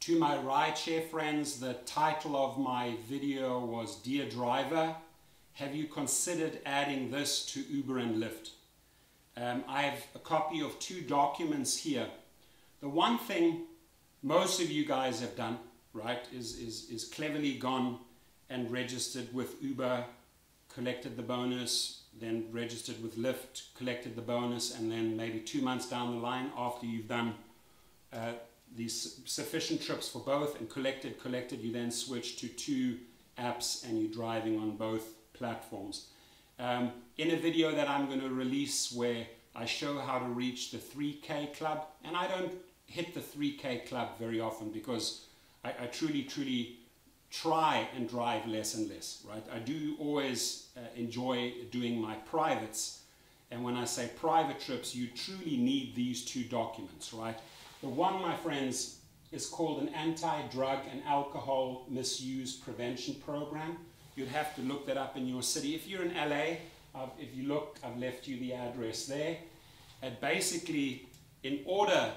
To my rideshare friends, the title of my video was Dear Driver, have you considered adding this to Uber and Lyft? I have a copy of 2 documents here. The one thing most of you guys have done, right, is cleverly gone and registered with Uber, collected the bonus, then registered with Lyft, collected the bonus, and then maybe 2 months down the line, after you've done these sufficient trips for both and collected, you then switch to 2 apps and you're driving on both platforms. In a video that I'm going to release where I show how to reach the 3K club, and I don't hit the 3K club very often because I truly try and drive less and less, right? I do always enjoy doing my privates, and when I say private trips, you truly need these 2 documents, right? The one, my friends, is called an Anti-Drug and Alcohol Misuse Prevention Program. You'd have to look that up in your city. If you're in LA, if you look, I've left you the address there. And basically, in order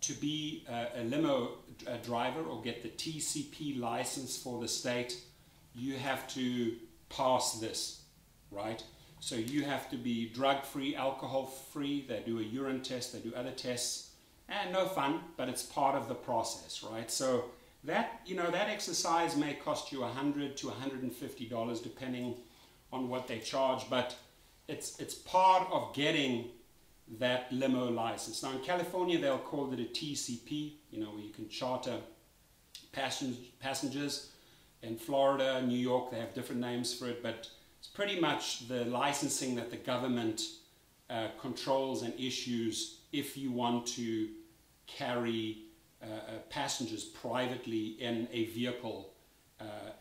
to be a limo driver or get the TCP license for the state, you have to pass this, right? So you have to be drug-free, alcohol-free. They do a urine test, they do other tests. And no fun, but it's part of the process, right? So that, you know, that exercise may cost you $100 to $150 depending on what they charge, but it's part of getting that limo license. Now in California they'll call it a TCP, you know, where you can charter passengers. In Florida, New York, they have different names for it, but it's pretty much the licensing that the government controls and issues if you want to carry passengers privately in a vehicle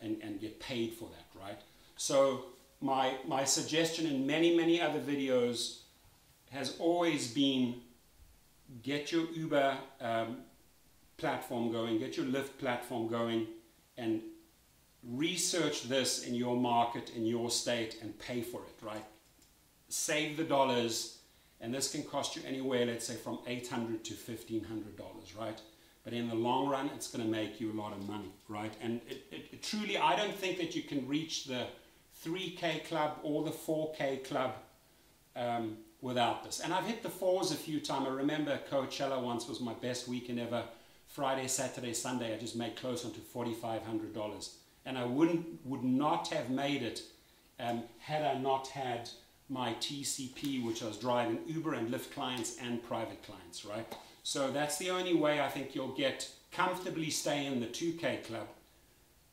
and get paid for that, right? So my suggestion in many other videos has always been get your Uber platform going, get your Lyft platform going, and research this in your market, in your state, and pay for it, right? Save the dollars. And this can cost you anywhere, let's say, from $800 to $1,500, right? But in the long run, it's going to make you a lot of money, right? And it truly, I don't think that you can reach the 3K club or the 4K club without this. And I've hit the 4s a few times. I remember Coachella once was my best weekend ever. Friday, Saturday, Sunday, I just made close on to $4,500. And I would not have made it had I not had my TCP, which I was driving Uber and Lyft clients and private clients, right? So that's the only way I think you'll get comfortably stay in the 2K club,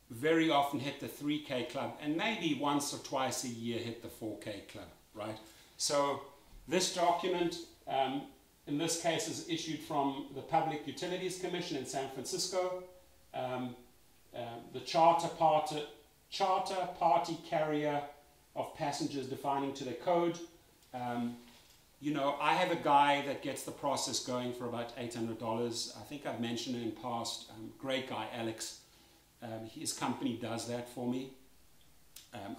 very often hit the 3K club, and maybe once or twice a year hit the 4K club, right? So this document, in this case, is issued from the Public Utilities Commission in San Francisco. The charter party carrier of passengers defining to their code. You know, I have a guy that gets the process going for about $800. I think I've mentioned it in past. Great guy, Alex. His company does that for me.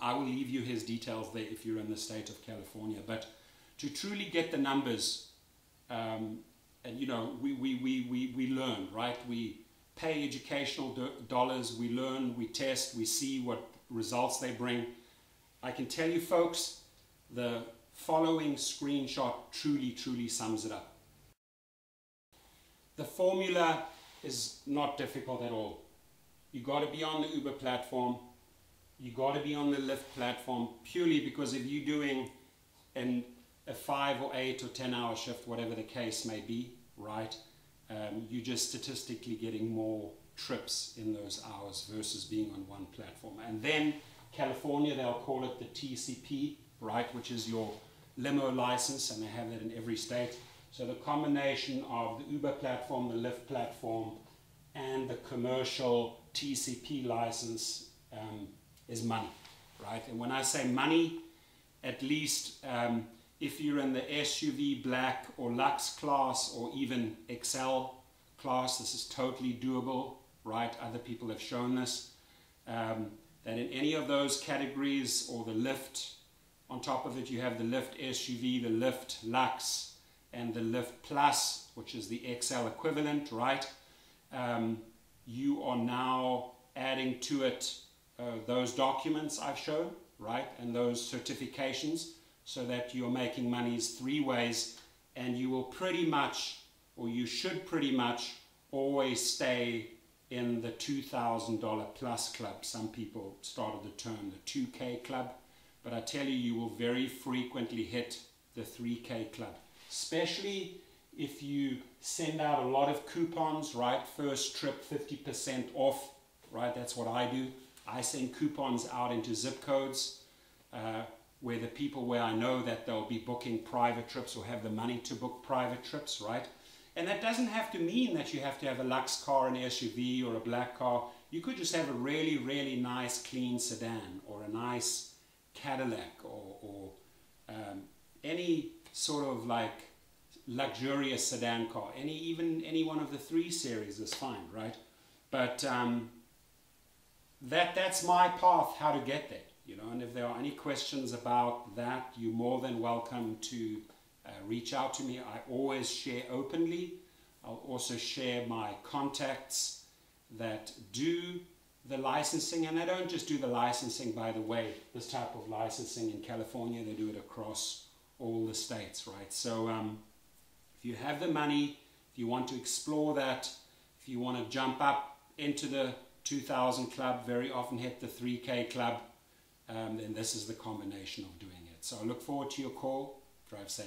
I will leave you his details there if you're in the state of California. But to truly get the numbers, and you know, we learn, right? We pay educational dollars, we learn, we test, we see what results they bring. I can tell you folks, the following screenshot truly sums it up. The formula is not difficult at all. You got to be on the Uber platform, you got to be on the Lyft platform, purely because if you're doing a 5 or 8 or 10 hour shift, whatever the case may be, right, you're just statistically getting more trips in those hours versus being on one platform. And then California, they'll call it the TCP, right, which is your limo license, and they have that in every state. So the combination of the Uber platform, the Lyft platform, and the commercial TCP license is money, right? And when I say money, at least if you're in the SUV, black, or Lux class, or even XL class, this is totally doable, right? Other people have shown this. That in any of those categories, or the Lyft, on top of it you have the Lyft SUV, the Lyft Lux, and the Lyft Plus, which is the XL equivalent, right? You now adding to it those documents I've shown, right, and those certifications, so that you're making monies 3 ways, and you will pretty much, or you should pretty much, always stay in the $2,000 plus club. Some people started the term the 2K club, but I tell you, you will very frequently hit the 3K club, especially if you send out a lot of coupons, right? First trip 50% off, right? That's what I do. I send coupons out into zip codes where the people where I know that they'll be booking private trips or have the money to book private trips, right? And that doesn't have to mean that you have to have a luxe car, an SUV, or a black car. You could just have a really, really nice, clean sedan, or a nice Cadillac, or any sort of like luxurious sedan car. Even any one of the 3 Series is fine, right? But that's my path how to get there, you know. And if there are any questions about that, you're more than welcome to reach out to me. I always share openly. I'll also share my contacts that do the licensing, and they don't just do the licensing, by the way. This type of licensing in California, they do it across all the states, right? So if you have the money, if you want to explore that, if you want to jump up into the 2000 club, very often hit the 3K club, then this is the combination of doing it. So I look forward to your call. Drive safe.